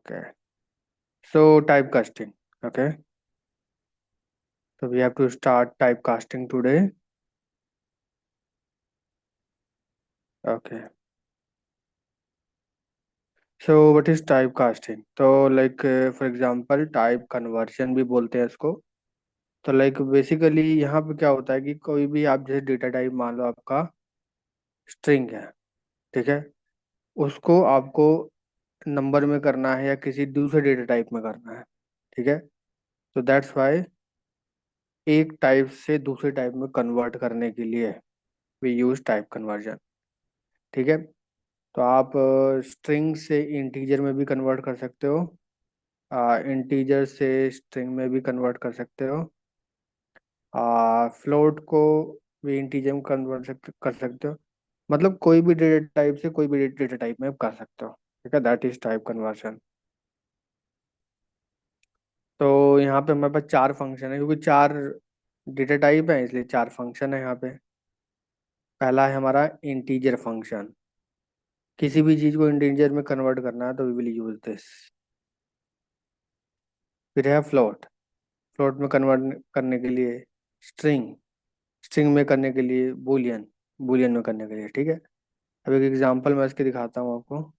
Okay. So typecasting. Okay. So we have to start typecasting today. Okay. So what is typecasting? तो for example type conversion भी बोलते हैं इसको. तो basically यहाँ पे क्या होता है कि कोई भी आप जैसे डेटा टाइप मान लो आपका स्ट्रिंग है. ठीक है. उसको आपको नंबर में करना है या किसी दूसरे डेटा टाइप में करना है. ठीक है. तो दैट्स वाई एक टाइप से दूसरे टाइप में कन्वर्ट करने के लिए वी यूज टाइप कन्वर्जन. ठीक है. तो आप स्ट्रिंग से इंटीजर में भी कन्वर्ट कर सकते हो. इंटीजर से स्ट्रिंग में भी कन्वर्ट कर सकते हो. फ्लोट को भी इंटीजर में कर सकते हो. मतलब कोई भी डेटा टाइप से कोई भी डेटा टाइप में आप कर सकते हो. ठीक है. That is type conversion. तो यहाँ पे हमारे पास चार फंक्शन है क्योंकि चार डेटा टाइप है इसलिए चार फंक्शन है यहाँ पे. पहला है हमारा इंटीजर फंक्शन. किसी भी चीज को इंटीजर में कन्वर्ट करना है तो वी विल यूज दिस. फिर है फ्लोट. फ्लोट में कन्वर्ट करने के लिए स्ट्रिंग. स्ट्रिंग में करने के लिए बूलियन. बूलियन में करने के लिए. ठीक है. अब एक एग्जांपल मैं इसके दिखाता हूँ आपको.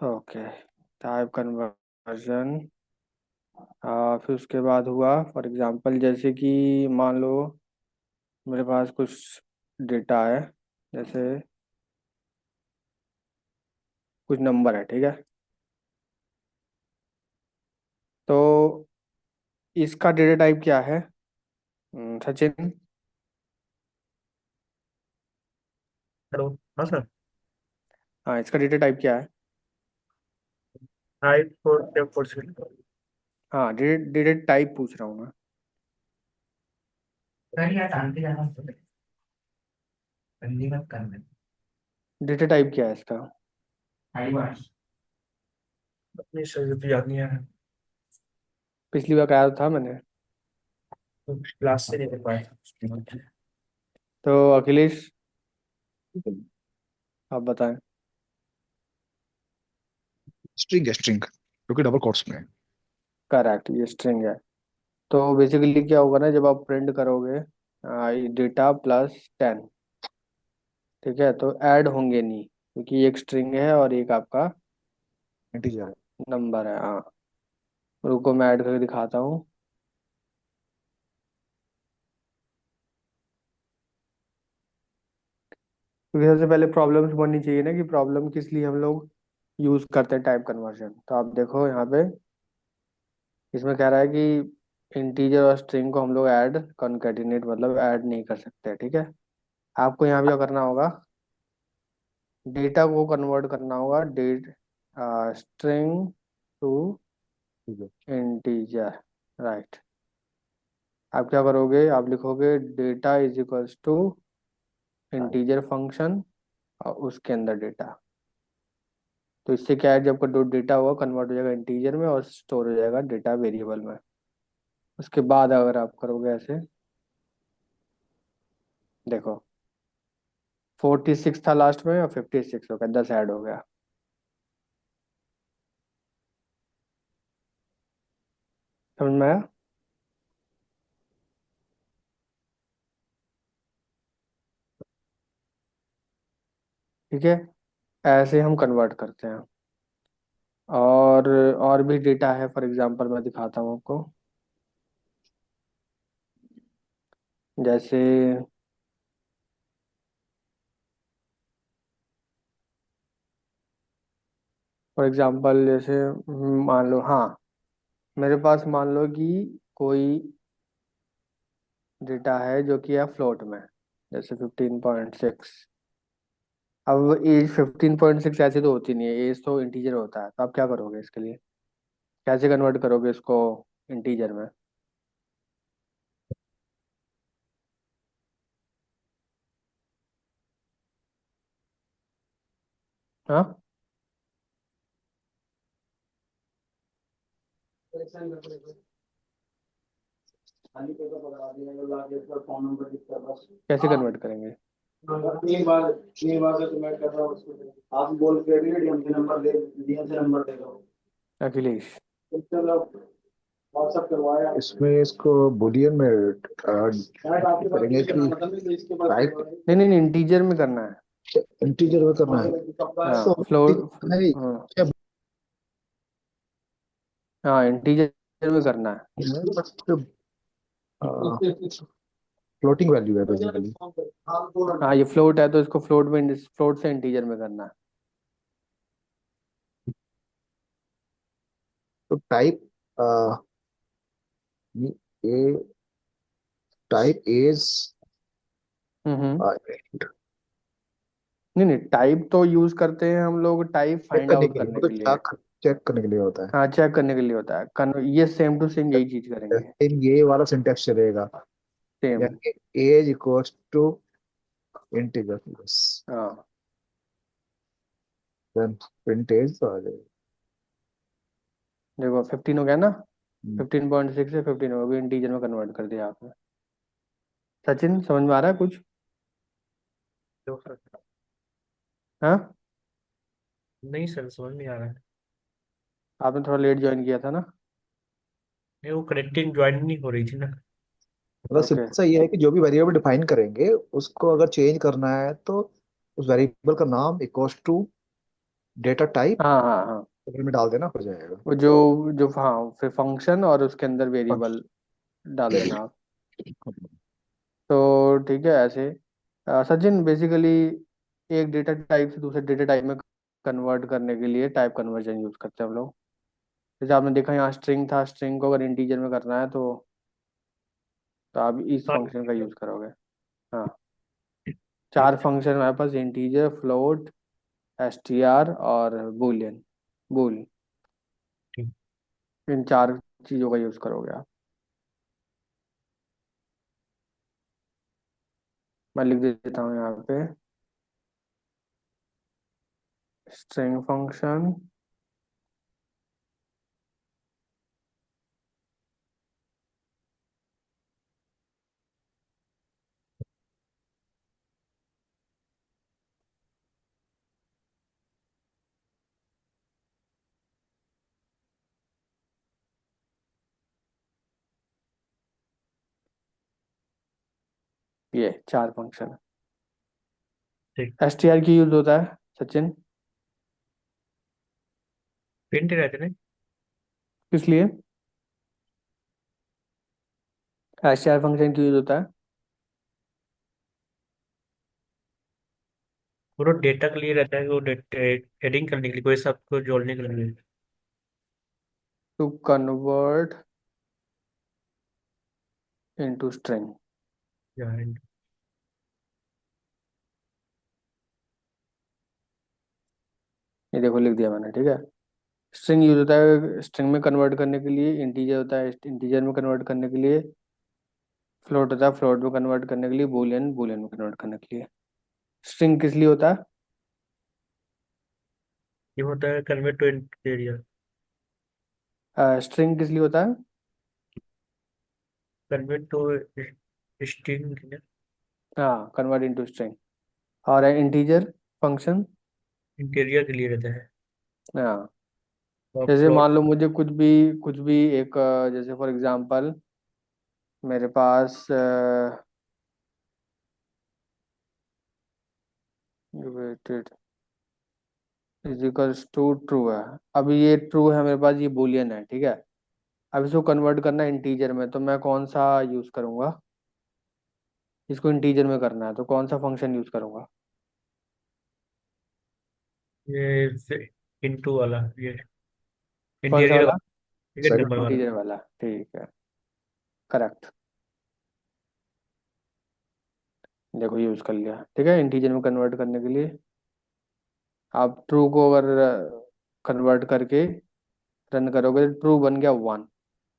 ओके. Type conversion. फिर उसके बाद हुआ फॉर एग्जांपल जैसे कि मान लो मेरे पास कुछ डेटा है. जैसे कुछ नंबर है. ठीक है. तो इसका डेटा टाइप क्या है? सचिन. हेलो। हाँ सर। हाँ, इसका डेटा टाइप क्या है? हाई फोर या फोर सीट। हाँ, डेटा डेटा टाइप पूछ रहा हूँ मैं. नहीं यार, शांति जाना होता है। बंदी मत करना। डेटा टाइप क्या है इसका? हाई बार अपनी सर तो याद नहीं आ रहा। पिछली बार कहा था मैंने. तो क्लास से नहीं कर पाया। तो अखिलेश आप बताएं. स्ट्रिंग है स्ट्रिंग, जो कि डबल कोट्स में है। करेक्ट, ये स्ट्रिंग है. तो बेसिकली क्या होगा ना जब आप प्रिंट करोगे डेटा प्लस 10. ठीक है. तो ऐड होंगे नहीं क्योंकि एक स्ट्रिंग है और एक आपका इंटीजर है। नंबर है. हाँ. रुको मैं ऐड करके दिखाता हूँ. क्योंकि सबसे पहले प्रॉब्लम्स बननी चाहिए ना कि प्रॉब्लम किस लिए हम लोग यूज करते हैं टाइप कन्वर्जन. तो आप देखो यहाँ पे इसमें कह रहा है कि इंटीजर और स्ट्रिंग को हम लोग ऐड कॉन्केटिनेट मतलब ऐड नहीं कर सकते. ठीक है. आपको यहाँ पे क्या करना होगा? डेटा को कन्वर्ट करना होगा डेट स्ट्रिंग टू ठीक है। इंटीजर. राइट. आप क्या करोगे? आप लिखोगे data is equals to integer function और उसके अंदर डेटा. तो इससे क्या है जब का जो डेटा होगा कन्वर्ट हो जाएगा इंटीजर में और स्टोर हो जाएगा डेटा वेरिएबल में. उसके बाद अगर आप करोगे ऐसे देखो 46 था लास्ट में और 56 हो गया. 10 ऐड हो गया. समझ में आया? ठीक है. ऐसे हम कन्वर्ट करते हैं. और भी डेटा है. फॉर एग्जांपल मैं दिखाता हूँ आपको. जैसे फॉर एग्जांपल जैसे मान लो. हाँ. मेरे पास मान लो कि कोई डेटा है जो कि है फ्लोट में. जैसे 15.6. अब एज 15.6 ऐसे तो होती नहीं है. एज तो इंटीजर होता है. तो आप क्या करोगे इसके लिए? कैसे कन्वर्ट करोगे इसको इंटीजर में? हाँ, कैसे कन्वर्ट करेंगे? तीन बार, तीन बार से तो मैं कर रहा हूँ उसको, आप बोल के डीएम से नंबर दे, डीएम से नंबर दे दो। अखिलेश। चलो व्हाट्सएप करवाया इसमें, इसको बुलियन में करेंगे कि टाइप नहीं नहीं नहीं, इंटीजर में करना है। इंटीजर में करना है हाँ, तो फ्लोट। नहीं, हाँ क्या हाँ, इंटीजर में करना है। फ्लोटिंग वैल्यू है बेसिकली। हाँ, ये फ्लोट है तो इसको फ्लोट में, फ्लोट से इंटीजर में करना है। तो टाइप ए, टाइप इज हम्म। नहीं नहीं, टाइप तो यूज करते हैं हम लोग टाइप चेक फाइंड करने आउट के लिए, करने के मतलब लिए। चेक करने के लिए होता है। हाँ, चेक करने के लिए होता है। ये सेम टू सेम यही चीज करेंगे। फिर ये वाला सिंटेक्स चलेगा, सेम। यानी एज इक्वल्स टू इंटीजर बस, हाँ, देन प्रिंट एज आ जाएगा। देखो 15 हो गया ना। हम्म। 15.6 से 15 हो गया, इंटीजर में कन्वर्ट कर दिया आपने। सचिन, समझ में आ रहा है कुछ? तो सर, हाँ, नहीं सर समझ नहीं आ रहा है। आपने थोड़ा लेट ज्वाइन किया था ना। नहीं वो कनेक्टिंग ज्वाइन नहीं हो रही थी ना। मतलब ओके। सिंपल सा ये है कि जो भी वेरिएबल डिफाइन करेंगे उसको अगर चेंज करना है तो उस वेरिएबल का नाम इक्वल्स टू डेटा टाइप हाँ हाँ हाँ, में डाल देना, हो जाएगा। वो जो जो हाँ, फिर फंक्शन और उसके अंदर वेरिएबल डाल देना आप। तो ठीक है ऐसे। सचिन, बेसिकली एक डेटा टाइप से दूसरे डेटा टाइप में कन्वर्ट करने के लिए टाइप कन्वर्जन यूज करते हैं हम लोग। जैसे आपने देखा यहाँ स्ट्रिंग था, स्ट्रिंग को अगर इंटीजर में करना है तो आप इस हाँ, फंक्शन का यूज करोगे। हाँ, चार फंक्शन हमारे पास: इंटीजर, फ्लोट, एसटीआर और बूलियन, बूल। ठीक। इन चार चीजों का यूज करोगे आप। मैं लिख देता हूँ यहाँ पे: स्ट्रिंग फंक्शन, ये चार फंक्शन। ठीक। एसटीआर की यूज होता है सचिन, प्रिंट रहते ना। किस लिए? एसटीआर फंक्शन की यूज होता है पूरा डेटा के लिए रहता है, वो एडिंग करने के लिए, कोई सब को जोड़ने के लिए। To convert into string. या ये देखो लिख दिया मैंने, ठीक है। स्ट्रिंग यूज होता है स्ट्रिंग में कन्वर्ट करने के लिए, इंटीजर होता है इंटीजर में कन्वर्ट करने के लिए, फ्लोट होता है फ्लोट में कन्वर्ट करने के लिए, बूलियन बूलियन में कन्वर्ट करने के लिए। स्ट्रिंग किस लिए होता है? ये होता है कन्वर्ट टू इंटीरियर, स्ट्रिंग किस लिए होता है? कन्वर्ट टू स्ट्रिंग, हाँ, कन्वर्ट इनटू स्ट्रिंग। और इंटीजर फंक्शन। इंटीरियर के लिए रहता है। हाँ, और जैसे फ्लोट, मान लो मुझे कुछ भी एक जैसे फॉर एग्जांपल मेरे पास वेटेड इजिकल्स टू ट्रू है। अभी ये ट्रू है मेरे पास, ये बूलियन है, ठीक है। अब इसको कन्वर्ट करना है इंटीजर में, तो मैं कौन सा यूज करूंगा? इसको इंटीजर में करना है तो कौन सा फंक्शन यूज करूंगा? ये इंटू वाला, ये कौन सा इंटीरियर वाला? वाला, ठीक है, नंबर वाला। इंटीजर वाला, ठीक है। करेक्ट। देखो यूज कर लिया, ठीक है। इंटीजर में कन्वर्ट करने के लिए आप ट्रू को अगर कन्वर्ट करके रन करोगे तो ट्रू बन गया 1,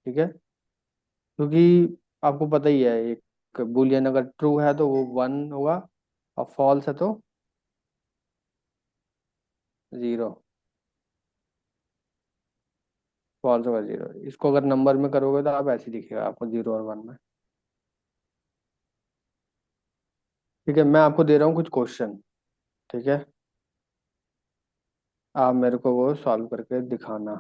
ठीक है। क्योंकि आपको पता ही है, एक बुलियन अगर ट्रू है तो वो 1 होगा, और फॉल्स है तो जीरो। फॉल्स होगा जीरो। इसको अगर नंबर में करोगे तो आप ऐसे ही दिखेगा आपको, 0 और 1 में। ठीक है, मैं आपको दे रहा हूँ कुछ क्वेश्चन। ठीक है, आप मेरे को वो सॉल्व करके दिखाना।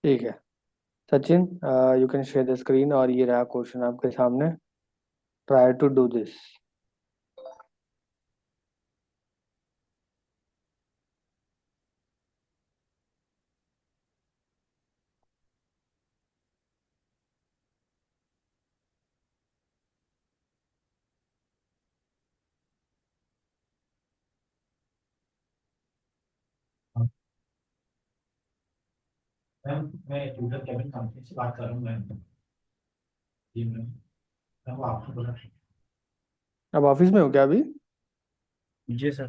ठीक है Sachin, you can share the screen, और ये रहा क्वेश्चन आपके सामने। Try to do this. Ma'am, मैं ट्यूटर केबिन कंपनी से बात कर रहा हूँ मैम। जी मैम। मैम, वो आपको बोला। अब ऑफिस में हो क्या अभी? जी सर।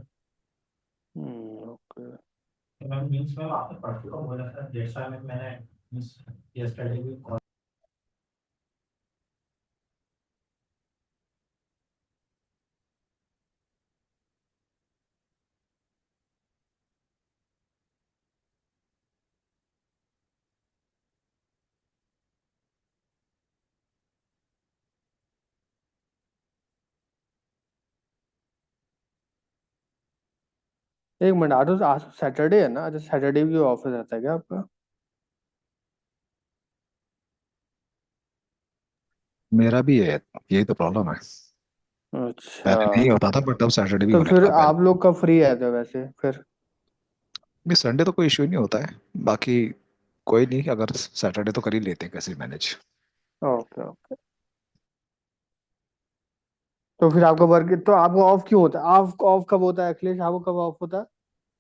ओके। तो मैम मीन्स मैम आपने परसों का बोला था, जैसा मैंने मीन्स यस्टरडे भी कॉल। एक मिनट, आज सैटरडे है ना? अच्छा, सैटरडे भी ऑफिस रहता है क्या आपका? मेरा भी है, यही तो प्रॉब्लम है। अच्छा, पहले नहीं होता था बट अब सैटरडे भी तो होने फिर लगा पहले। आप लोग कब फ्री रहते हो वैसे फिर? भी संडे तो कोई इश्यू नहीं होता है। बाकी कोई नहीं, अगर सैटरडे तो कर ही लेते हैं कैसे मैनेज। Okay okay. तो फिर आपका वर्क, तो आपको ऑफ क्यों होता है? ऑफ ऑफ कब होता है अखिलेश? आपको कब ऑफ होता है?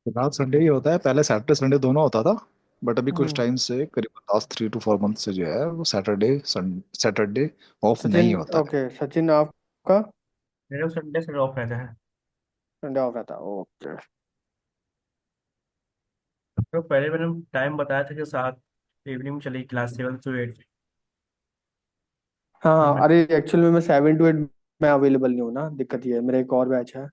फिलहाल संडे ही होता है, पहले सैटरडे संडे दोनों होता था। बट अभी कुछ हम्म। टाइम से करीब लास्ट 3 to 4 मंथ से जो है वो सैटरडे ऑफ सचिन, नहीं होता है। ओके सचिन, आपका मेरे संडे से ऑफ रहता है। संडे ऑफ रहता है, ओके। तो पहले मैंने टाइम बताया था कि 7 इवनिंग में चलेगी क्लास, 7 to 8। हाँ फिर हाँ, मैं अरे एक्चुअल में मैं 7 to 8 में अवेलेबल नहीं हूँ ना, दिक्कत ये है, मेरा एक और बैच है।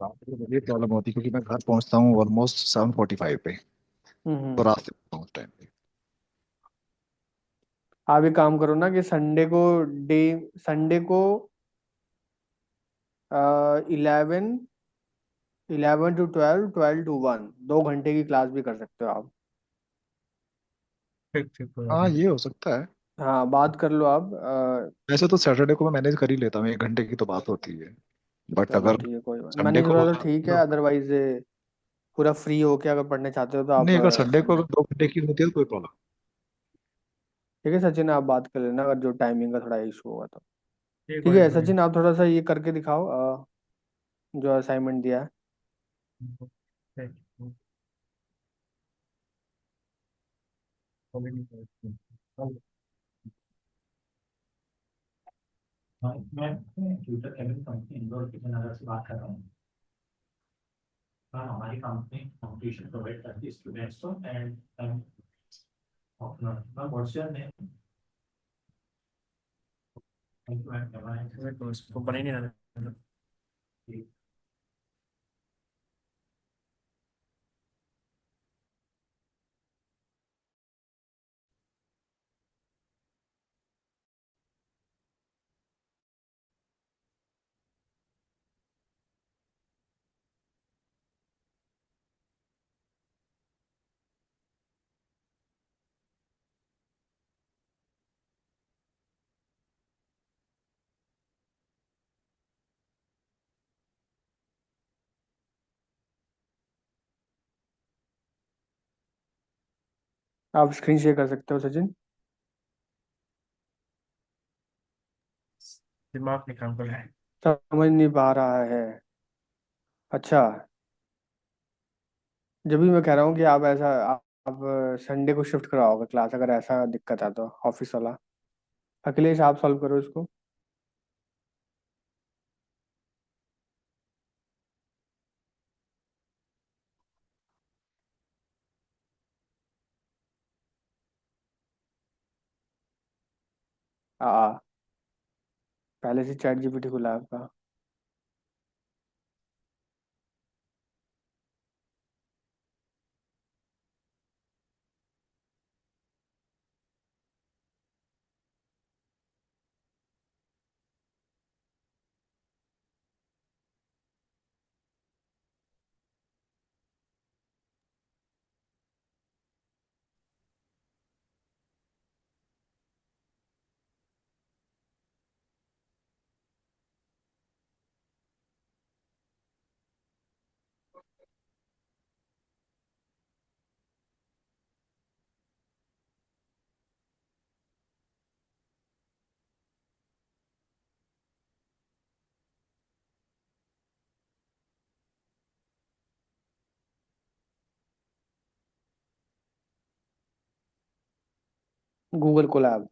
रात को मुझे प्रॉब्लम होती है क्योंकि मैं घर पहुंचता हूँ ऑलमोस्ट 7:45 पे। तो हम्म। रास्ते में पहुंच टाइम पे। आप एक काम करो ना कि डे संडे को 11 to 12, 12 to 1, 2 घंटे की क्लास भी कर सकते हो आप। ठीक ठीक हो हाँ जाएगा। ये हो सकता है। हाँ, बात कर लो आप। वैसे तो सैटरडे को मैं मैनेज कर ही लेता हूँ, 1 घंटे की तो बात होती है। बट चलो अगर ठीक है, कोई बात संडे मैनेज हो को रहा तो ठीक है, अदरवाइज पूरा फ्री होके अगर पढ़ने चाहते हो तो आप नहीं, अगर संडे को संडे। अगर 2 घंटे की होती है तो कोई प्रॉब्लम। ठीक है सचिन, आप बात कर लेना अगर जो टाइमिंग का थोड़ा इशू होगा तो। ठीक ठीक हो है जाएगा। सचिन, आप थोड़ा सा ये करके दिखाओ, जो असाइनमेंट दिया है। ठीक। अभी नहीं करें। हाँ, मैं ट्यूटर केबिन कंपनी इंदौर के नगर से बात कर रहा हूँ। हाँ, हमारी कंपनी ट्यूशन प्रोवाइड करती है स्टूडेंट्स को। And what's your name? Thank you ma'am. तो इसको बना ही नहीं रहा। आप स्क्रीन शेयर कर सकते हो सचिन। दिमाग निकाल कर है। समझ नहीं पा रहा है। अच्छा, जब भी मैं कह रहा हूँ कि आप ऐसा, आप संडे को शिफ्ट कराओगे क्लास, अगर ऐसा दिक्कत है तो ऑफिस वाला। अखिलेश आप सॉल्व करो इसको। पहले से चैट जीपीटी खुला है आपका। Google Colab.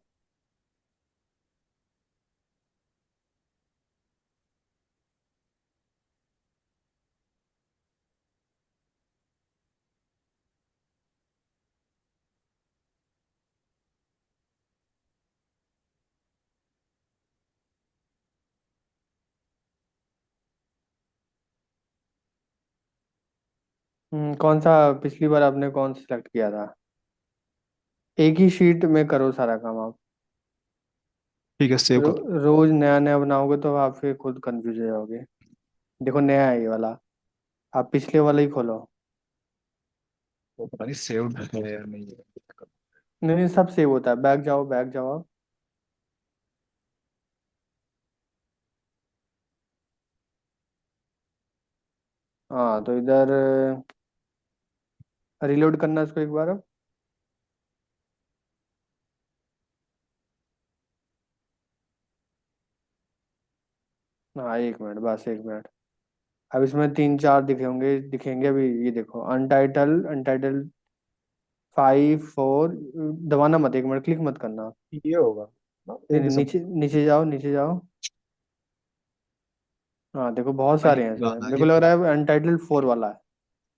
कौन सा, पिछली बार आपने कौन सा सिलेक्ट किया था? एक ही शीट में करो सारा काम आप। ठीक है, सेव कर। रोज नया नया बनाओगे तो आप फिर खुद कंफ्यूज हो जाओगे। देखो नया है ये वाला, आप पिछले वाला ही खोलो। वो पता नहीं सेव है या नहीं है। नहीं नहीं, सब सेव होता है। बैक जाओ, बैक जाओ आप। हाँ तो इधर रिलोड करना इसको एक बार अब। हाँ 1 मिनट, बस 1 मिनट। अब इसमें 3 4 दिखेंगे अभी। ये देखो, अनटाइटल, अनटाइटल 5 4। दबाना मत, 1 मिनट क्लिक मत करना। ये होगा ना, नहीं एक नहीं, नीचे दिसंबर नीचे जाओ, नीचे जाओ। हाँ देखो बहुत का ये सारे हैं इसमें, पुराना मेरे को ये लग रहा है अनटाइटल्ड 4 वाला है।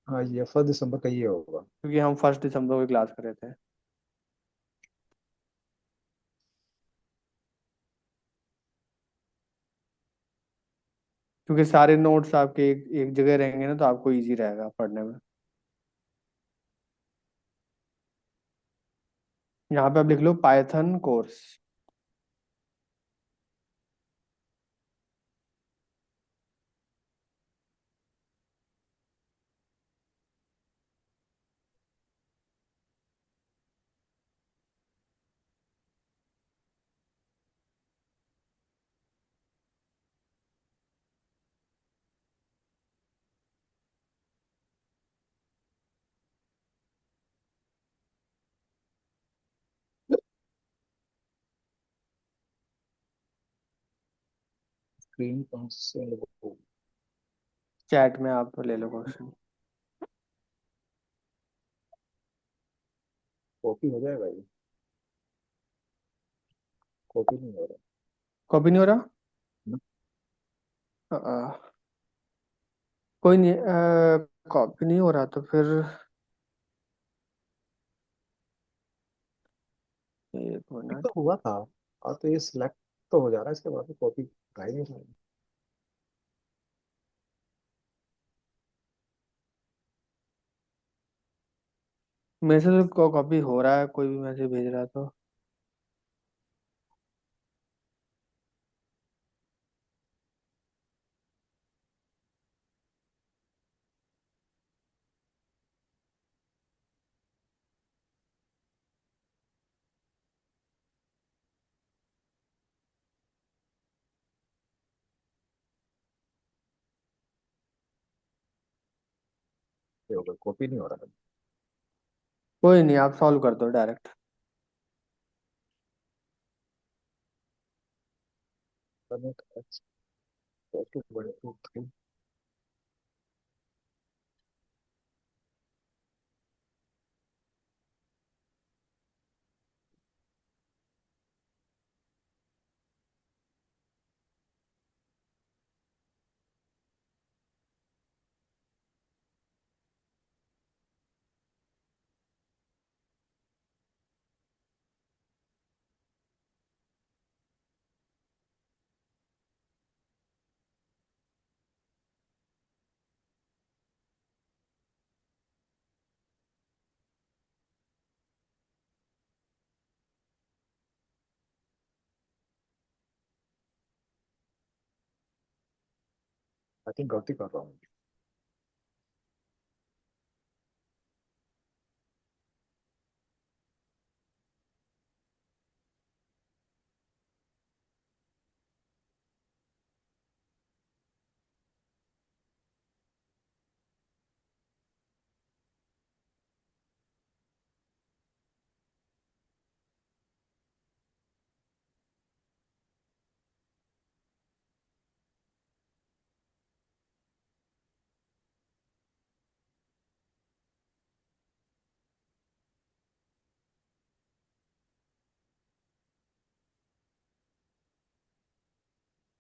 हाँ, ये 1 दिसंबर का ये होगा। क्योंकि हम 1 दिसंबर को क्लास कर रहे थे। क्योंकि सारे नोट्स आपके एक एक जगह रहेंगे ना, तो आपको इजी रहेगा पढ़ने में। यहाँ पे आप लिख लो पाइथन कोर्स। स्क्रीन कौन से चैट में आप ले लो क्वेश्चन। कॉपी हो जाएगा ये? कॉपी नहीं हो रहा कॉपी नहीं हो रहा? ना। कोई नहीं, कॉपी नहीं हो रहा तो फिर 1 मिनट। एक तो हुआ था। तो ये सिलेक्ट तो हो जा रहा है, इसके बाद कॉपी ट्राई नहीं हो मेरे से तो कॉपी हो रहा है, कोई भी मैसेज भेज रहा है तो। रहा, कॉपी नहीं हो रहा है। कोई नहीं, आप सॉल्व कर दो डायरेक्ट। करने का एक्स बड़े रूट थ्री। आई थिंक गलती कर रहा हूँ।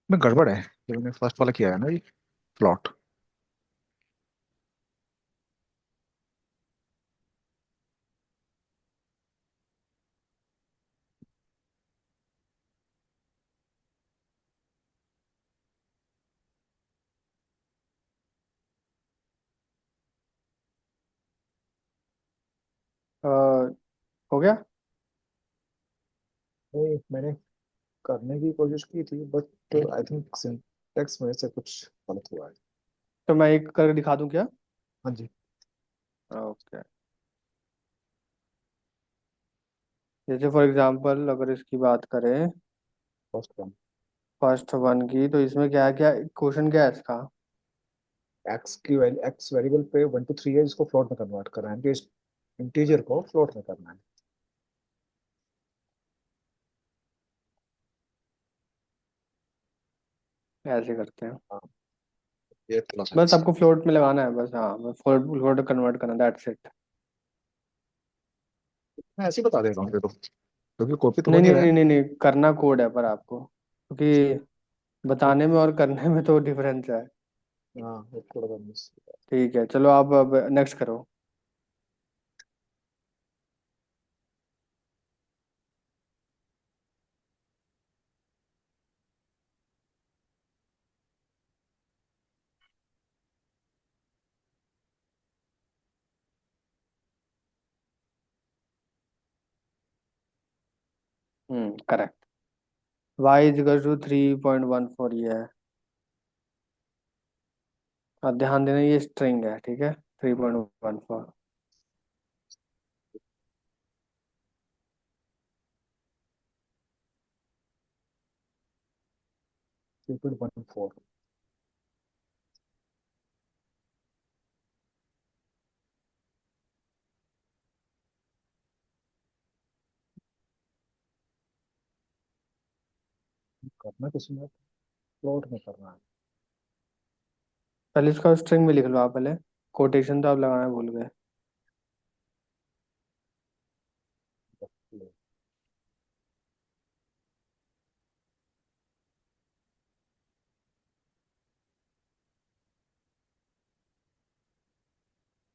में गड़बड़ है, जो मैंने फर्स्ट वाला किया है ना, ये प्लॉट। हो गया। नहीं, मैंने करने की कोशिश की थी, बट आई थिंक सिंटेक्स में से कुछ गलत हुआ है। तो मैं एक करके दिखा दूं क्या? हाँ जी। ओके। जैसे फॉर एग्जांपल अगर इसकी बात करें, फर्स्ट वन। फर्स्ट वन की, तो इसमें क्या है, क्या क्वेश्चन क्या है इसका? एक्स की वैल्यू, एक्स वेरिएबल पे 1 to 3 है, जिसको फ्लोट में कन्वर्ट करना है, कि इंटीजर को फ्लोट में करना है। ऐसे करते हैं। हाँ, ये थोड़ा सा बस अच्छा। आपको फ्लोट में लगाना है बस, हाँ बस फ्लोट फ्लोट कन्वर्ट करना, दैट्स इट। मैं ऐसे ही बता दे रहा हूँ, देखो, क्योंकि कॉपी तो हो नहीं नहीं नहीं रहा नहीं है। नहीं नहीं, करना कोड है पर आपको, क्योंकि बताने में और करने में तो डिफरेंस है। हाँ, वो थोड़ा सा मिस। ठीक है, चलो आप अब नेक्स्ट करो। Correct. y is equal to 3.14, ये है। और ध्यान देना ये स्ट्रिंग है, ठीक है, 3.14। 3.14 करना किसी में फ्लोट में करना पहले इसका स्ट्रिंग में लिख लो आप पहले, कोटेशन तो आप लगाना भूल गए।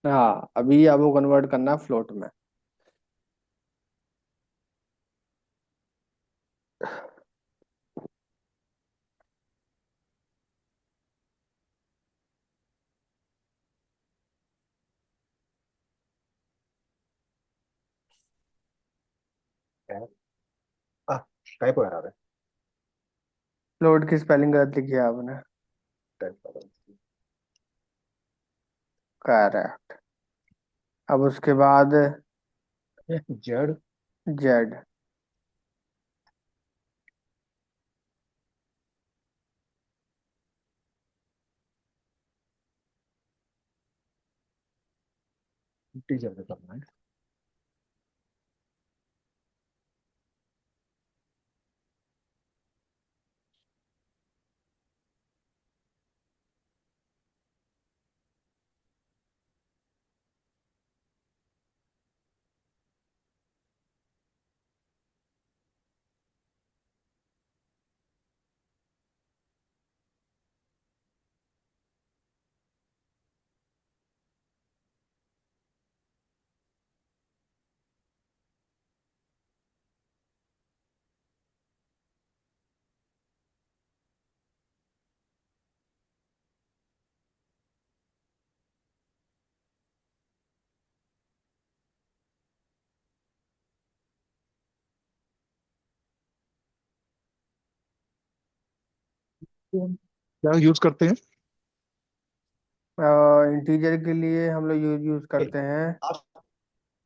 है। हाँ, अभी आपको कन्वर्ट करना है फ्लोट में। टाइप हो रहा है। फ्लोट की स्पेलिंग गलत लिखी है आपने। टाइप। करेक्ट। अब उसके बाद जेड। जेड। इंटीजर में करना है। क्या यूज करते हैं? इंटीजर के लिए हम लोग यूज यूज ए, करते हैं आप,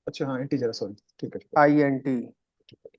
अच्छा हाँ, इंटीजर, सॉरी, ठीक है ठीक है। INT। ठीक है।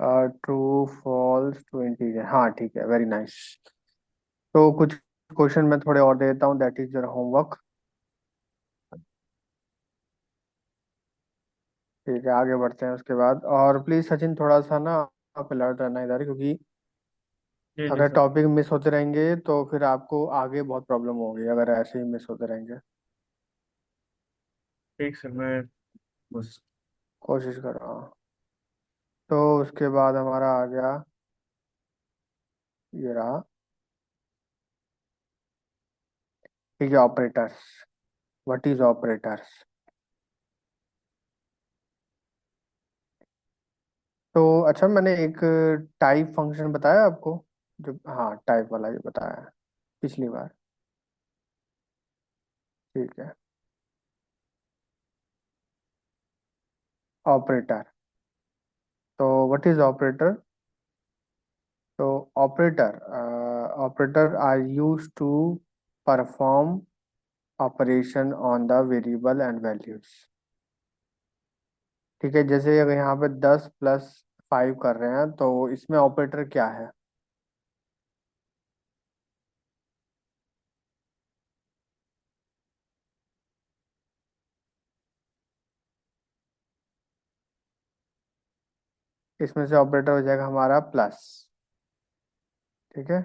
ट्रू फॉल्स टू इंटीजर, हाँ ठीक है, वेरी नाइस। तो कुछ क्वेश्चन मैं थोड़े और दे देता हूँ, दैट इज योर होमवर्क। ठीक है, आगे बढ़ते हैं उसके बाद। और प्लीज सचिन थोड़ा सा ना आप अलर्ट रहना इधर, क्योंकि जी जी अगर सर। टॉपिक मिस होते रहेंगे तो फिर आपको आगे बहुत प्रॉब्लम होगी अगर ऐसे ही मिस होते रहेंगे। ठीक सर, मैं बस। कोशिश करो हाँ। तो उसके बाद हमारा आ गया, ये रहा, ठीक है, ऑपरेटर्स। What is operators? तो अच्छा, मैंने एक टाइप फंक्शन बताया आपको, जो, हाँ टाइप वाला ये बताया है पिछली बार। ठीक है, ऑपरेटर। तो व्हाट इज ऑपरेटर? तो operator are use to perform operation on the variable and values. ठीक है, जैसे अगर यहाँ पे 10 + 5 कर रहे हैं तो इसमें ऑपरेटर क्या है? इसमें से ऑपरेटर हो जाएगा हमारा प्लस। ठीक है,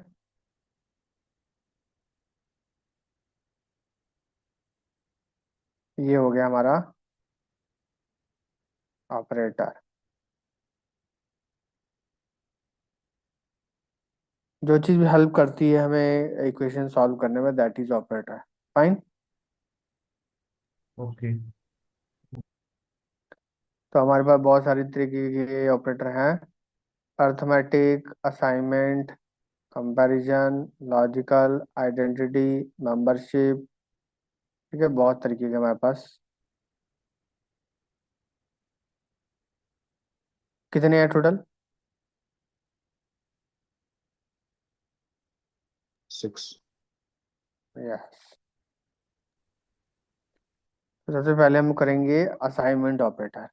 ये हो गया हमारा ऑपरेटर। जो चीज़ भी हेल्प करती है हमें इक्वेशन सॉल्व करने में, that is operator. Fine. Okay. तो हमारे पास बहुत सारी तरीके के ऑपरेटर हैं। Arithmetic, assignment, comparison, logical, identity, membership. ठीक है, बहुत तरीके के हमारे पास। कितने हैं टोटल? 6। यस। तो सबसे पहले हम करेंगे assignment operator,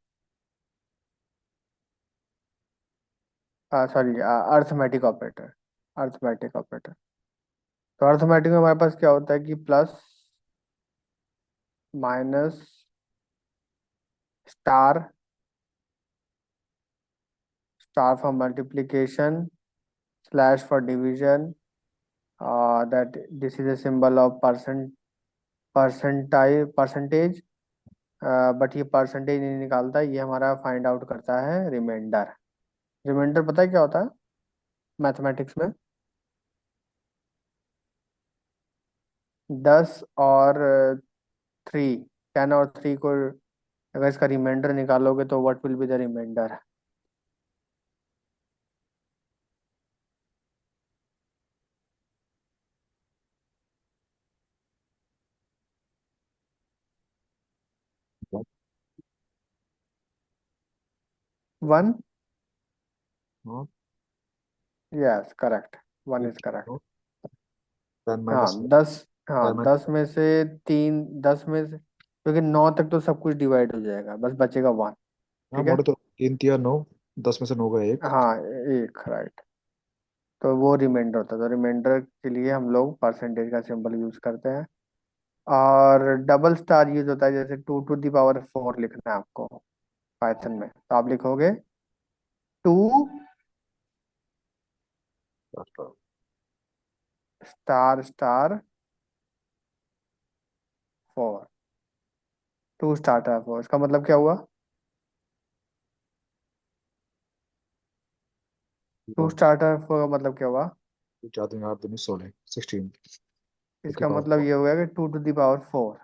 sorry arithmetic operator. Arithmetic operator, तो अर्थमेटिक में हमारे पास क्या होता है कि plus, minus, star, star for multiplication, slash for division, that this is a symbol of percentage. But ये परसेंटेज नहीं निकालता, ये हमारा फाइंड आउट करता है रिमाइंडर। रिमाइंडर पता है क्या होता है मैथमेटिक्स में? 10 और 3, 10 और 3 को अगर इसका रिमाइंडर निकालोगे तो what will be the remainder? 1। हाँ, यस करेक्ट, 1 इज ठीक करेक्ट। है। 10 हाँ माइनस 10, हाँ 10 10 में से 3, 10 में से, क्योंकि 9 तक तो सब कुछ डिवाइड हो जाएगा, बस बचेगा 1। हाँ, ठीक है, मोटे तो 3 3 9। 10 में से 9 गए एक। हाँ, एक राइट। तो वो रिमाइंडर होता है, तो रिमाइंडर के लिए हम लोग परसेंटेज का सिंबल यूज करते हैं। और डबल स्टार यूज होता है, जैसे 2 to the power 4 लिखना है आपको पाइथन में, तो आप लिखोगे 2 स्टार स्टार 4। 2 स्टार 4, इसका मतलब क्या हुआ? टू स्टार 4 का मतलब क्या हुआ? 4 दूनी 8 दूनी 16, 16 की इसका पावर मतलब 4। ये हुआ कि 2 to the power 4।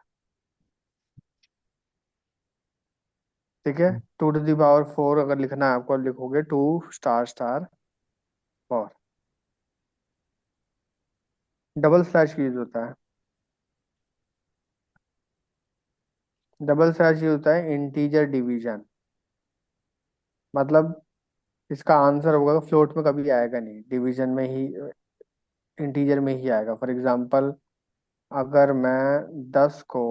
ठीक है, 2 to the power 4 अगर लिखना है आपको, लिखोगे 2 star star 4। Double slash use होता है। डबल स्लैश यूज होता है इंटीजर डिवीजन। मतलब इसका आंसर होगा, फ्लोट में कभी आएगा नहीं, डिवीजन में ही, इंटीजर में ही आएगा। फॉर एग्जांपल, अगर मैं 10 को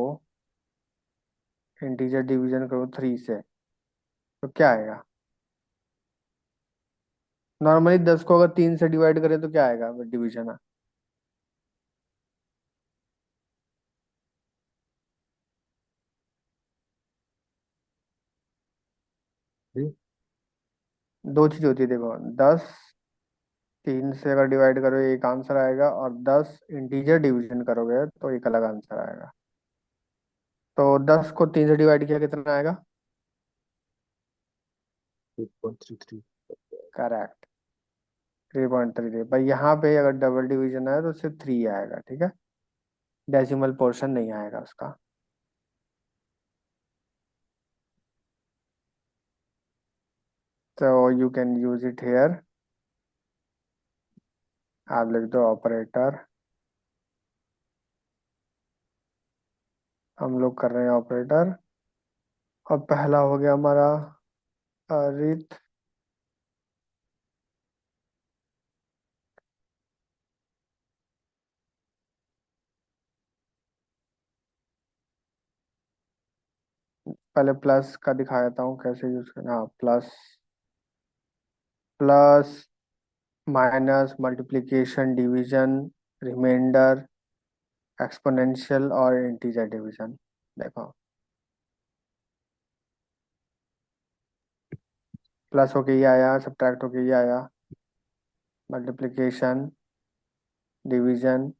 इंटीजर डिवीजन करूँ 3 से, तो क्या आएगा? नॉर्मली 10 को अगर 3 से डिवाइड करें तो क्या आएगा डिवीजन है? दो चीज होती है, देखो, 10 3 से अगर डिवाइड करो एक आंसर आएगा, और 10 इंटीजर डिवीजन करोगे तो एक अलग आंसर आएगा। तो 10 को 3 से डिवाइड किया कितना आएगा? 3.33। करेक्ट, 3.33। पर यहाँ पे अगर डबल डिवीजन है तो सिर्फ 3 आएगा, ठीक है, डेसिमल पोर्शन नहीं आएगा उसका। तो you can use it here. आप लिख दो ऑपरेटर। हम लोग कर रहे हैं ऑपरेटर। और पहला हो गया हमारा अरिथ। पहले प्लस का दिखा देता हूँ कैसे यूज करना। हाँ, plus, plus, minus, multiplication, division, remainder, exponential और इंटीजर डिवीजन। देखो, प्लस होके ये आया, सब्ट्रैक्ट होके ये आया, मल्टीप्लिकेशन, डिवीजन।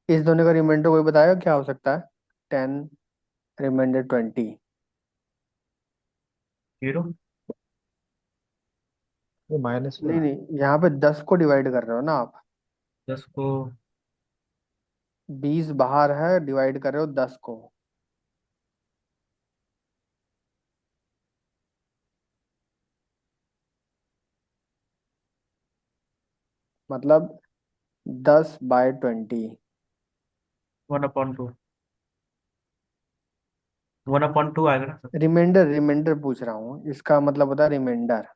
इस दोनों का रिमाइंडर कोई बताएगा क्या हो सकता है? 10 रिमाइंडर 20। 0। ये माइनस में। नहीं नहीं, यहाँ पे 10 को डिवाइड कर रहे हो ना आप। 10 को 20 बाहर है, डिवाइड कर रहे हो 10 को। मतलब 10/20। 1/2। 1/2 आएगा ना सर। रिमाइंडर, रिमाइंडर पूछ रहा हूँ, इसका मतलब होता है रिमाइंडर।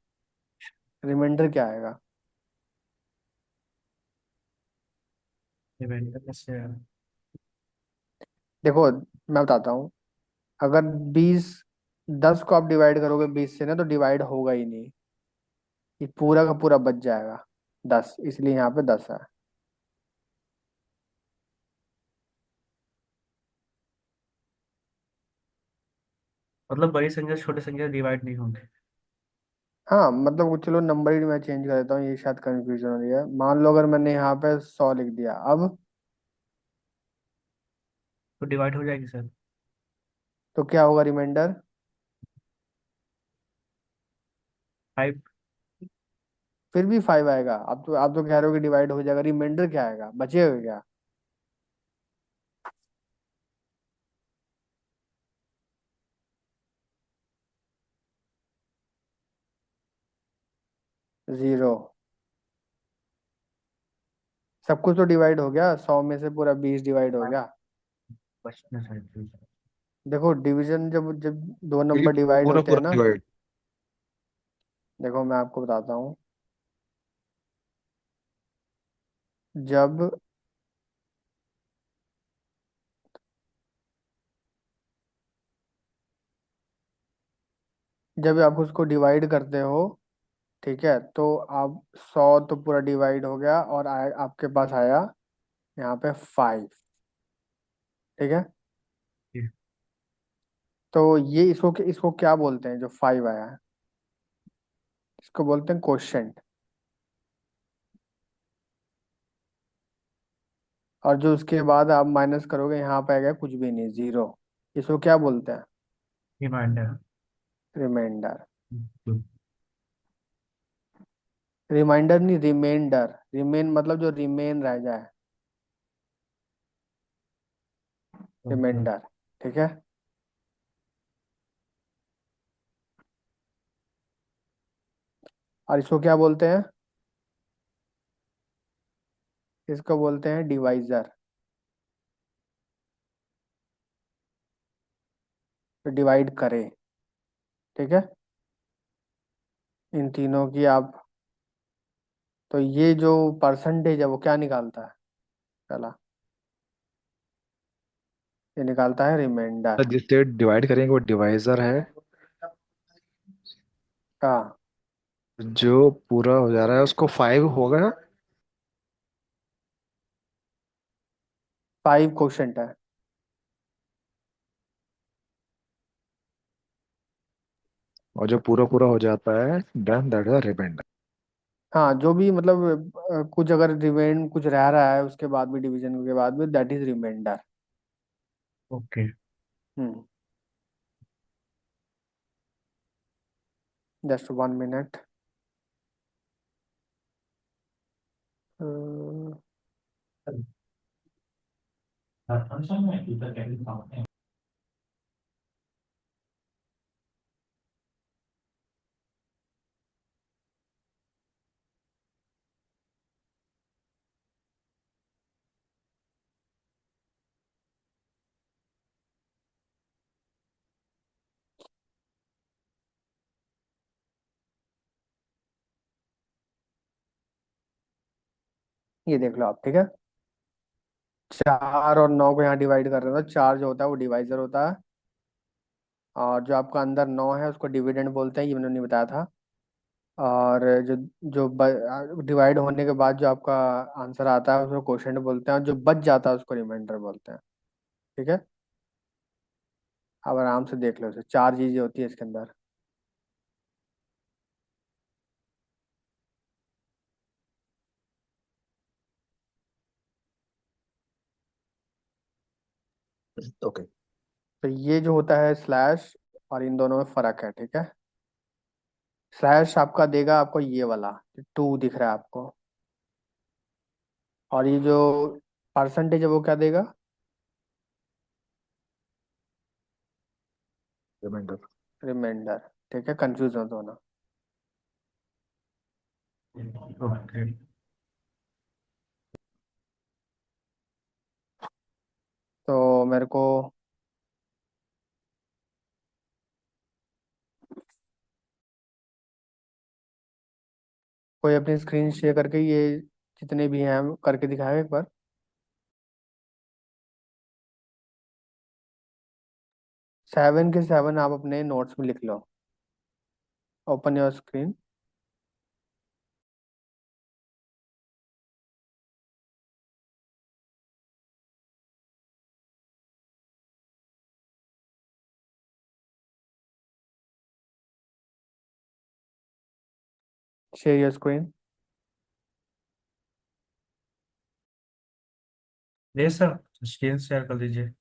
रिमाइंडर क्या आएगा? डिवाइड करने से देखो, मैं बताता हूँ। अगर 20, 10 को आप डिवाइड करोगे 20 से ना, तो डिवाइड होगा ही नहीं, ये पूरा का पूरा बच जाएगा 10, इसलिए यहाँ पे 10 है। मतलब बड़ी संख्या छोटी संख्या डिवाइड नहीं होंगे। हाँ, मतलब चलो नंबर ही मैं चेंज कर देता हूँ, ये शायद कंफ्यूजन हो रही है। मान लो अगर मैंने यहाँ पे 100 लिख दिया, अब तो डिवाइड हो जाएगी सर। तो क्या होगा रिमाइंडर? 5। फिर भी 5 आएगा। आप तो कह रहे हो कि डिवाइड हो जाएगा, रिमाइंडर क्या आएगा, बचेगा क्या? 0। सब कुछ तो डिवाइड हो गया, 100 में से पूरा 20 डिवाइड हो गया। बचना चाहिए। देखो, डिवीजन जब जब दो ये नंबर डिवाइड पूरा होते हैं पूरा ना, डिवाइड। देखो मैं आपको बताता हूँ। जब जब आप उसको डिवाइड करते हो, ठीक है, तो आप 100 तो पूरा डिवाइड हो गया और आपके पास आया यहाँ पे 5। ठीक है, जी। तो ये इसको क्या बोलते हैं जो 5 आया है? इसको बोलते हैं कोशेंट। और जो उसके बाद आप माइनस करोगे यहाँ पे आएगा कुछ भी नहीं, जीरो। इसको क्या बोलते हैं? रिमाइंडर। रिमाइंडर। रिमाइंडर नहीं, रिमाइंडर। रिमेन मतलब जो रिमेन रह जाए, रिमाइंडर। ठीक है। और इसको क्या बोलते हैं? इसको बोलते हैं डिवाइजर। तो डिवाइड करे। ठीक है, इन तीनों की आप। तो ये जो परसेंटेज है वो क्या निकालता है? चला, ये निकालता है रिमाइंडर। जिससे डिवाइड करेंगे वो डिवाइजर है। हाँ, जो पूरा हो जा रहा है उसको 5 होगा। 5 क्वोशंट है। और जो पूरा पूरा हो जाता है देन दैट इज रिमाइंडर। हाँ, जो भी मतलब कुछ अगर रिमेंड कुछ रह रहा है उसके बाद भी, डिवीजन के बाद भी, that is remainder. Okay. Hmm. Just 1 minute. Function में फ्यूचर कैपिटल फंक्शन। ये देख लो आप, ठीक है। 4 और 9 को यहाँ डिवाइड कर रहे हो, 4 जो होता है वो डिवाइजर होता है। और जो आपका अंदर 9 है उसको डिविडेंड बोलते हैं, ये मैंने नहीं बताया था। और जो जो डिवाइड होने के बाद जो आपका आंसर आता है उसको क्वोशंट बोलते हैं, और जो बच जाता है उसको रिमाइंडर बोलते हैं। ठीक है, अब आराम से देख लो इसे, 4 चीजें होती है इसके अंदर। ओके। तो ये जो होता है स्लैश, और इन दोनों में फर्क है, ठीक है। स्लैश आपका देगा आपको ये वाला, 2 दिख रहा है आपको। और ये जो परसेंटेज है वो क्या देगा? रिमाइंडर। रिमाइंडर। ठीक है, कंफ्यूज हो दोनों। ओके। तो मेरे को कोई अपनी स्क्रीन शेयर करके ये जितने भी हैं करके दिखाएगा एक बार। 7 के 7 आप अपने नोट्स में लिख लो। Open your screen. Share your screen. जी सर, स्क्रीन शेयर कर दीजिए।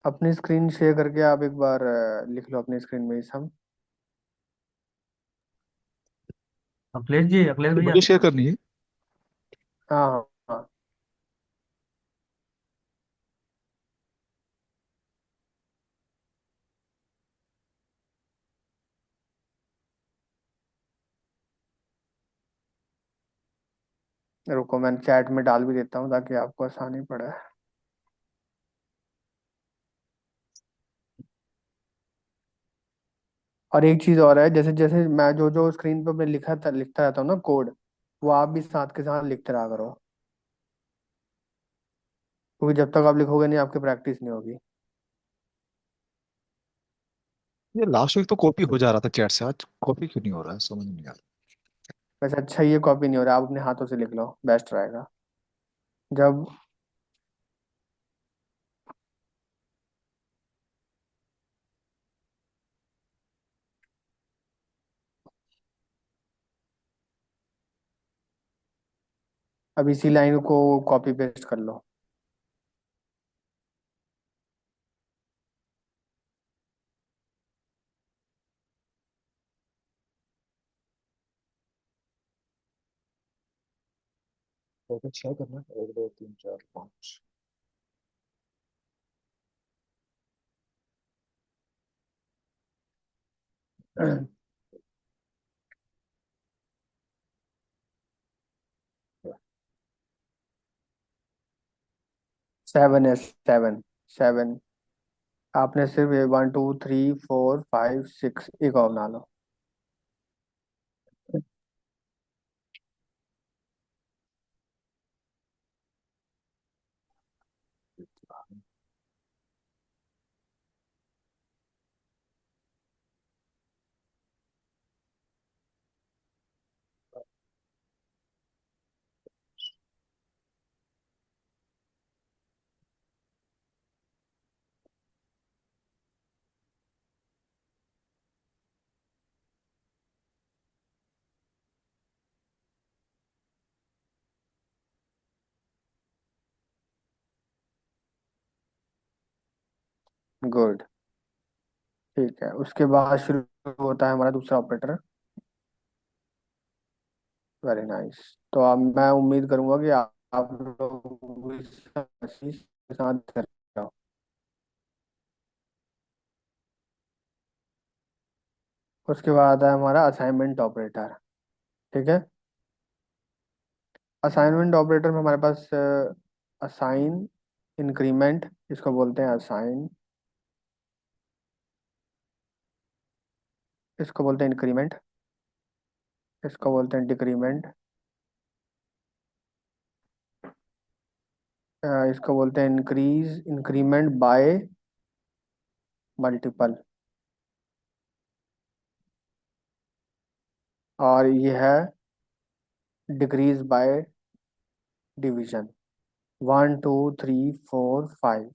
अपनी स्क्रीन शेयर करके आप एक बार लिख लो अपनी स्क्रीन में ही सम। अखिलेश जी, अखिलेश भैया। मुझे शेयर करनी है। हाँ हाँ हाँ। रुको मैं चैट में डाल भी देता हूँ ताकि आपको आसानी पड़े। और एक चीज और है, जैसे जैसे मैं जो जो स्क्रीन पे मैं लिखता रहता हूँ ना कोड, वो आप भी साथ के साथ लिखते रहा करो, क्योंकि जब तक आप लिखोगे नहीं आपकी प्रैक्टिस नहीं होगी। ये लास्ट वीक तो कॉपी हो जा रहा था चैट से, आज कॉपी क्यों नहीं हो रहा है, समझ नहीं आ रहा। वैसे अच्छा ये कॉपी नहीं हो रहा, आप अपने हाथों से लिख लो, बेस्ट रहेगा। जब अब इसी लाइन को कॉपी पेस्ट कर लो। तो कुछ शेयर करना है, 1 2 3 4 5। 7 है, 7। 7। आपने सिर्फ 1 2 3 4 5 6 एक और बना लो। गुड। ठीक है, उसके बाद शुरू होता है हमारा दूसरा ऑपरेटर। Very nice. तो अब मैं उम्मीद करूंगा कि आप लोग इस कोशिश के साथ कर रहे हो। उसके बाद है हमारा असाइनमेंट ऑपरेटर। ठीक है। असाइनमेंट ऑपरेटर में हमारे पास असाइन, इंक्रीमेंट, इसको बोलते हैं असाइन, इसको बोलते हैं इंक्रीमेंट, इसको बोलते हैं डिक्रीमेंट, इसको बोलते हैं इंक्रीज, इंक्रीमेंट बाय मल्टीपल, और ये है डिक्रीज बाय डिवीजन। 1 2 3 4 5।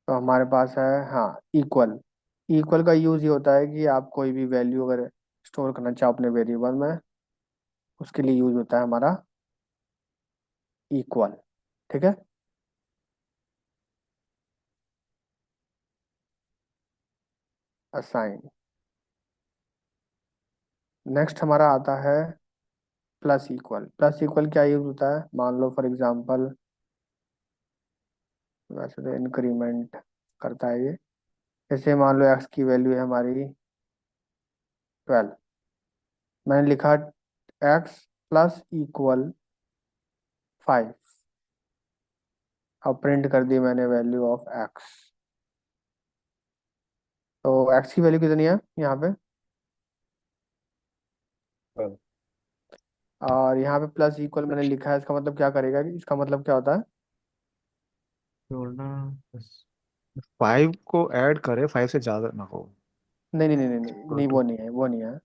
तो हमारे पास है, हाँ, इक्वल। इक्वल का यूज ये होता है कि आप कोई भी वैल्यू अगर स्टोर करना चाहो अपने वेरिएबल में, उसके लिए यूज होता है हमारा इक्वल। ठीक है। असाइन। नेक्स्ट हमारा आता है प्लस इक्वल। प्लस इक्वल क्या यूज होता है, मान लो फॉर एग्जांपल, वैसे तो इंक्रीमेंट करता है ये। जैसे मान लो एक्स की वैल्यू है हमारी 12, मैंने लिखा एक्स प्लस इक्वल 5, अब प्रिंट कर दी मैंने वैल्यू ऑफ एक्स। तो एक्स की वैल्यू कितनी है यहाँ पे, और यहाँ पे प्लस इक्वल मैंने लिखा है, इसका मतलब क्या करेगा, इसका मतलब क्या होता है। जोड़ना बस। 5 को ऐड करे, 5 से ज्यादा ना हो। नहीं नहीं नहीं नहीं नहीं इक्वल नहीं, टू। वो नहीं है, वो नहीं है।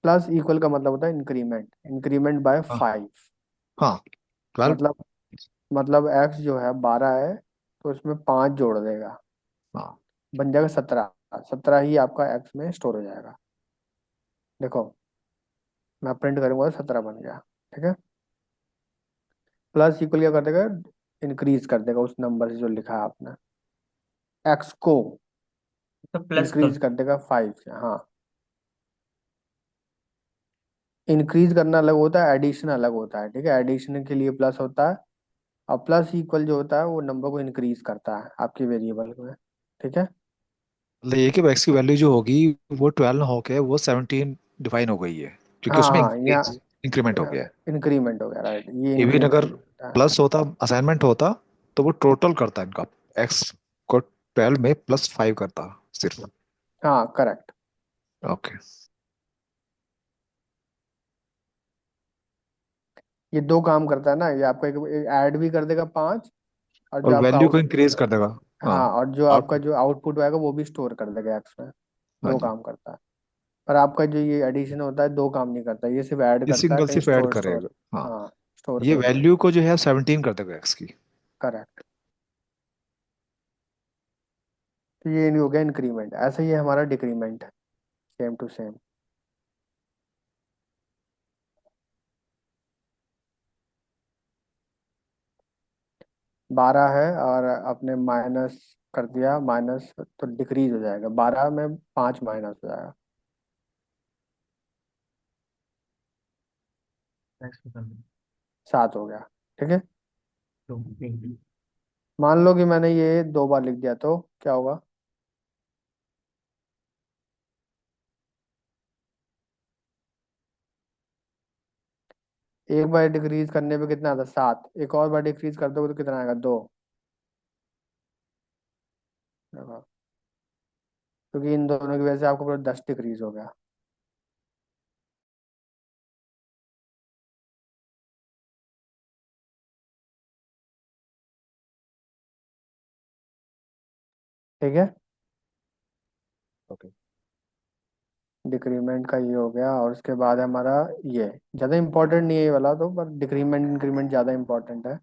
प्लस इक्वल का मतलब होता है इंक्रीमेंट, इंक्रीमेंट बाय हाँ 5। हाँ, 12। मतलब मतलब एक्स जो है 12 है, तो उसमें 5 जोड़ देगा, हाँ बन जाएगा 17। 17 ही आपका एक्स में स्टोर हो जाएगा। देखो, मैं प्रिंट करूंगा तो 17 बन गया। ठीक है। प्लस इक्वल क्या कर देगा, इंक्रीज कर देगा उस नंबर से जो लिखा है आपने, एक्स को तो प्लस कर। इंक्रीज कर देगा 5 से। हाँ, इंक्रीज करना अलग होता है, एडिशन अलग होता है। ठीक है, एडिशन के लिए प्लस होता है, और प्लस इक्वल जो होता है वो नंबर को इंक्रीज करता है आपके वेरिएबल में। ठीक है। मतलब ये कि एक्स की वैल्यू जो होगी वो 12 होके वो 17 डिफाइन हो गई है, क्योंकि हाँ उसमें हाँ, इंक्रीज इंक्रीमेंट हो गया है। इंक्रीमेंट हो गया, राइट, ये इवन अगर इंक्रीमेंट होता है। प्लस होता, असाइनमेंट होता, तो वो टोटल करता इनका, एक्स को 12 में +5 करता सिर्फ। हाँ करेक्ट। ओके। ये दो काम करता है ना, ये आपका एक ऐड भी कर देगा 5, और और जो आपका वैल्यू को आउट, इंक्रीज कर देगा। हाँ। हाँ, और जो आपका आउटपुट। जो आउटपुट आएगा वो भी स्टोर कर देगा एक्स में। हाँ दो जी। काम करता है। पर आपका जो ये एडिशन होता है दो काम नहीं करता, ये सिर्फ ऐड ये करता है सिंगल कहीं सिर्फ ऐड स्टोर स्टोर। करेगा। हाँ। हाँ, स्टोर ये कहीं पे। वैल्यू को जो है 17 कर देगा एक्स की। करेक्ट। तो ये नहीं हो गया इंक्रीमेंट, ऐसे ही हमारा डिक्रीमेंट है, सेम टू सेम। 12 है और आपने माइनस कर दिया, माइनस तो डिक्रीज हो जाएगा, 12 में 5 माइनस हो जाएगा, नेक्स्ट करना। 7 हो गया। ठीक है। तो मान लो कि मैंने ये दो बार लिख दिया तो क्या होगा, एक बार डिक्रीज करने पे कितना आता है, 7, एक और बार डिक्रीज कर दोगे तो कितना आएगा, 2। देखो, क्योंकि इन दोनों की वजह से आपको पूरा 10 डिक्रीज हो गया। ठीक है। ओके। डिक्रीमेंट का ये हो गया, और उसके बाद हमारा ये ज़्यादा इंपॉर्टेंट नहीं है ये वाला तो, पर डिक्रीमेंट इंक्रीमेंट ज़्यादा इंपॉर्टेंट है।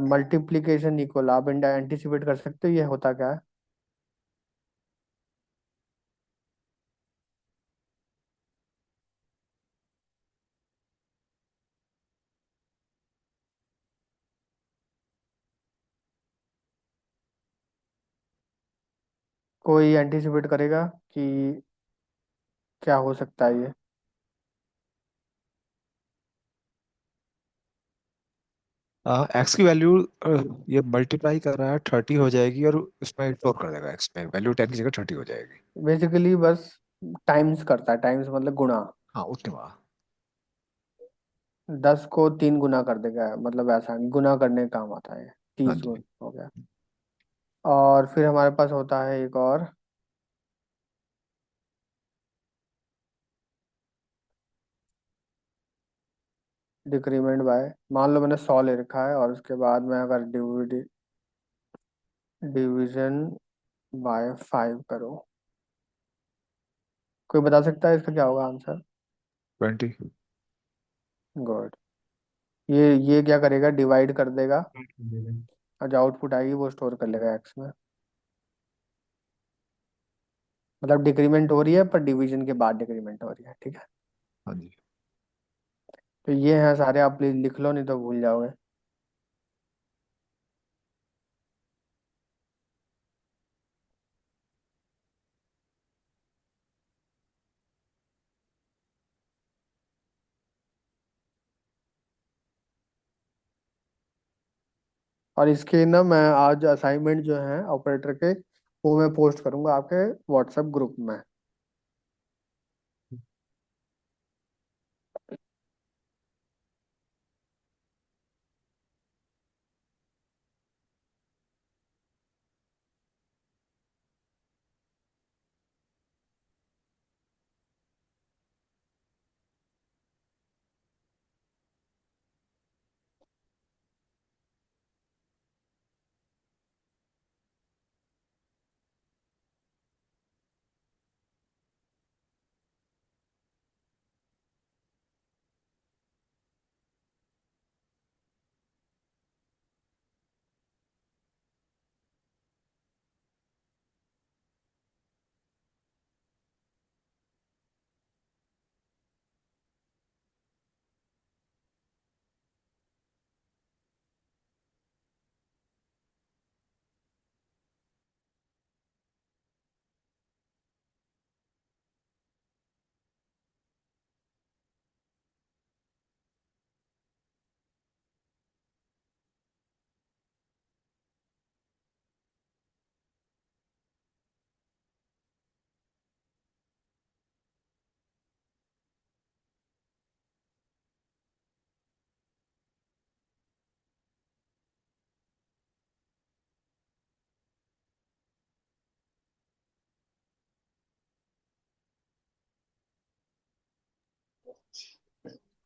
मल्टीप्लीकेशन इक्वल, आप एंटिसिपेट कर सकते हो ये होता क्या है। कोई एंटिसिपेट करेगा कि क्या हो सकता है ये। एक्स की वैल्यू ये मल्टीप्लाई कर रहा है 30 हो जाएगी, और इसमें स्टोर कर देगा, एक्स में वैल्यू 10 की जगह 30 हो जाएगी। बेसिकली बस टाइम्स करता है, टाइम्स मतलब गुणा। हाँ, उतनी बार। 10 को 3 गुना कर देगा, मतलब ऐसा गुना करने का काम आता है, हाँ 30 जी। गुण हो गया। और फिर हमारे पास होता है एक और, डिक्रीमेंट बाय, मान लो मैंने 100 ले रखा है और उसके बाद मैं अगर डिवीजन बाय 5 करूँ, कोई बता सकता है इसका क्या होगा आंसर। 20। गुड। ये क्या करेगा, डिवाइड कर देगा, और जो आउटपुट आएगी वो स्टोर कर लेगा एक्स में। मतलब डिक्रीमेंट हो रही है पर डिवीजन के बाद डिक्रीमेंट हो रही है। ठीक है। हाँ जी। तो ये हैं सारे, आप प्लीज लिख लो नहीं तो भूल जाओगे। और इसके ना मैं आज असाइनमेंट जो है ऑपरेटर के, वो मैं पोस्ट करूंगा आपके व्हाट्सएप ग्रुप में।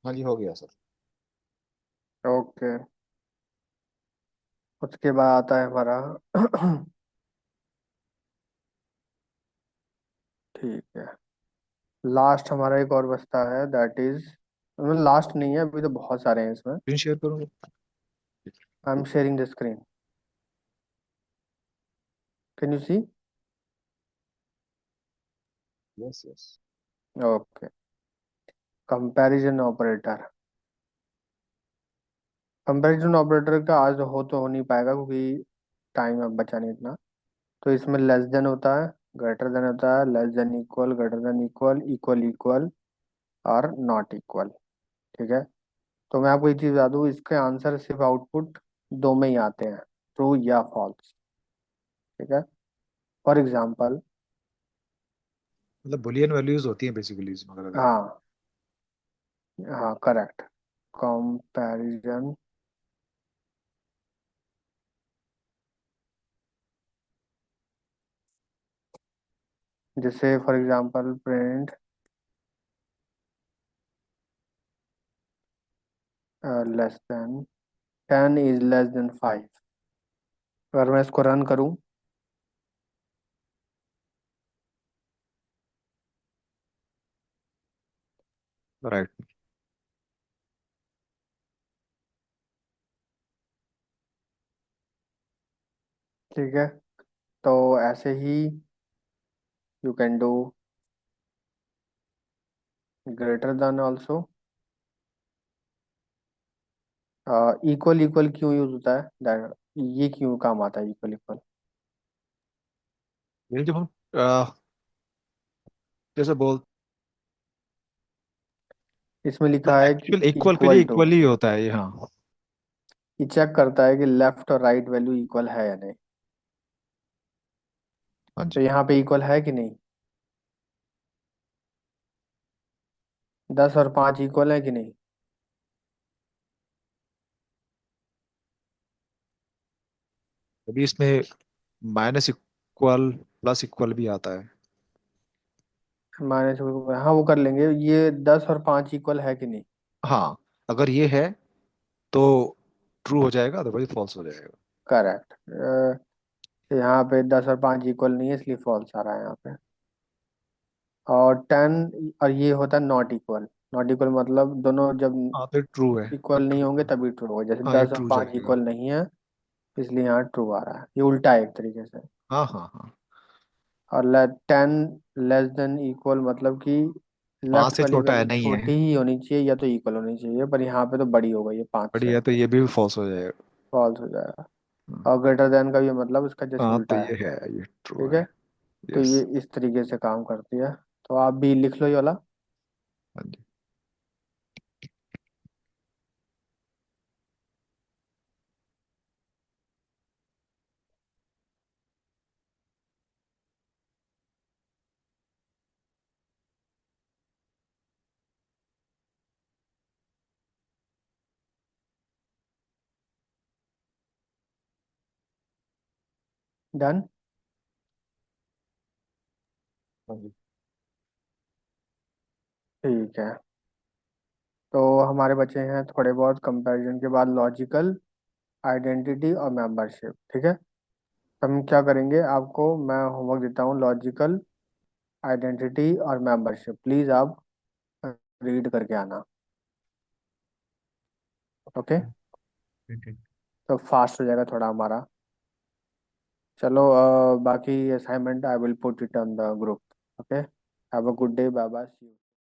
हाँ जी, हो गया सर। ओके, उसके बाद आता है हमारा ठीक है, लास्ट हमारा एक और बचता है, दैट इज, लास्ट नहीं है, अभी तो बहुत सारे हैं इसमें। स्क्रीन शेयर करूँगा। I am sharing the screen, can you see? Yes yes. Okay, comparison operator. Comparison operator का आज हो नहीं पाएगा क्योंकि टाइम अब बचा नहीं इतना। तो इसमें लेस देन होता है, ग्रेटर देन होता है, less than equal, greater than equal, equal equal, और नॉट इक्वल। ठीक है, तो मैं आपको एक चीज बता दूं, इसके आंसर सिर्फ आउटपुट दो में ही आते हैं, ट्रू या फॉल्स। ठीक है, फॉर एग्जाम्पल, मतलब बुलियन वैल्यूज होती हैं बेसिकली इसमें, अगर अगर हाँ, हाँ करेक्ट, कंपैरिजन, जैसे for example print less than 10 is less than 5। अगर मैं इसको रन करूं, राइट। ठीक है, तो ऐसे ही you can do greater than also. Equal equal क्यों यूज होता है, ये क्यों काम आता है इक्वल इक्वल? ये जब हम जैसे बोल, इसमें लिखा मतलब है कि एक्चुअल इक्वल के लिए इक्वल टू, इक्वल ही होता है ये, हाँ। ये चेक करता है कि लेफ्ट और राइट वैल्यू इक्वल है या नहीं। हाँ तो जी। यहाँ पे इक्वल है कि नहीं, 10 और 5 इक्वल है कि नहीं? अभी इसमें माइनस इक्वल प्लस इक्वल भी आता है। माइनस, हाँ वो कर लेंगे, ये 10 और 5 इक्वल है कि नहीं? हाँ, अगर ये है तो ट्रू हो जाएगा, अदरवाइज फॉल्स हो जाएगा। करेक्ट। यहाँ पे 10 और 5 इक्वल नहीं है, इसलिए फॉल्स आ रहा है यहाँ पे। और 10, और ये होता है नॉट इक्वल। नॉट इक्वल मतलब दोनों जब हाँ तो ट्रू है। इक्वल नहीं होंगे तभी ट्रू होगा, जैसे हाँ, ये दस और ट्रू पाँच जाएगा। इक्वल नहीं है, इसलिए यहाँ ट्रू आ रहा है, ये उल्टा है एक तरीके से। हाँ हाँ हाँ। और 10 लेस देन इक्वल मतलब कि पाँच लेफ्ट से वाली छोटा है वैल्यू नहीं है। छोटी ही होनी चाहिए या तो इक्वल होनी चाहिए, पर यहाँ पे तो बड़ी हो गई है 5 से, बढ़िया, तो ये भी फॉल्स हो जाएगा। फॉल्स हो जाएगा। हाँ। और ग्रेटर देन का भी मतलब इसका जस्ट हाँ, तो उल्टा है। ये है, ये ट्रू ठीक है। है, तो यस। ये इस तरीके से काम करती है। तो आप भी लिख लो ये वाला। हाँ जी। डन। हाँ जी। ठीक ठीक है, तो हमारे बचे हैं थोड़े बहुत कंपैरिजन के बाद लॉजिकल, आइडेंटिटी और मेंबरशिप। ठीक है, हम क्या करेंगे, आपको मैं होमवर्क देता हूँ, लॉजिकल, आइडेंटिटी और मेंबरशिप, प्लीज आप रीड करके आना। ओके, ठीक है। तो फास्ट हो जाएगा थोड़ा हमारा। चलो, बाकी assignment I will put it on the group. Okay, have a good day, bye bye, see you.